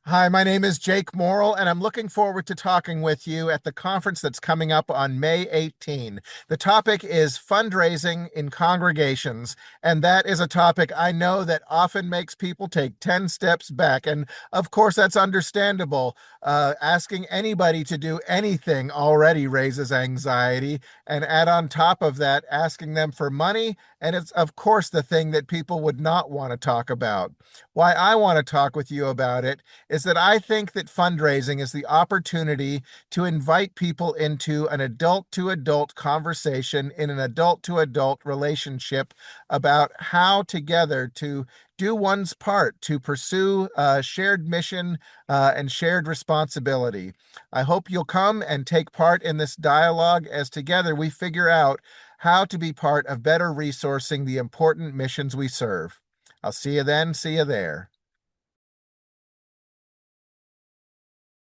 Hi, my name is Jake Morrill, and I'm looking forward to talking with you at the conference that's coming up on May 18. The topic is fundraising in congregations, and that is a topic I know that often makes people take 10 steps back. And of course, that's understandable. Asking anybody to do anything already raises anxiety, and add on top of that, asking them for money, and it's, of course, the thing that people would not want to talk about. Why I want to talk with you about it is that I think that fundraising is the opportunity to invite people into an adult to adult conversation in an adult to adult relationship about how together to do one's part to pursue a shared mission and shared responsibility. I hope you'll come and take part in this dialogue as together we figure out how to be part of better resourcing the important missions we serve. I'll see you then, see you there.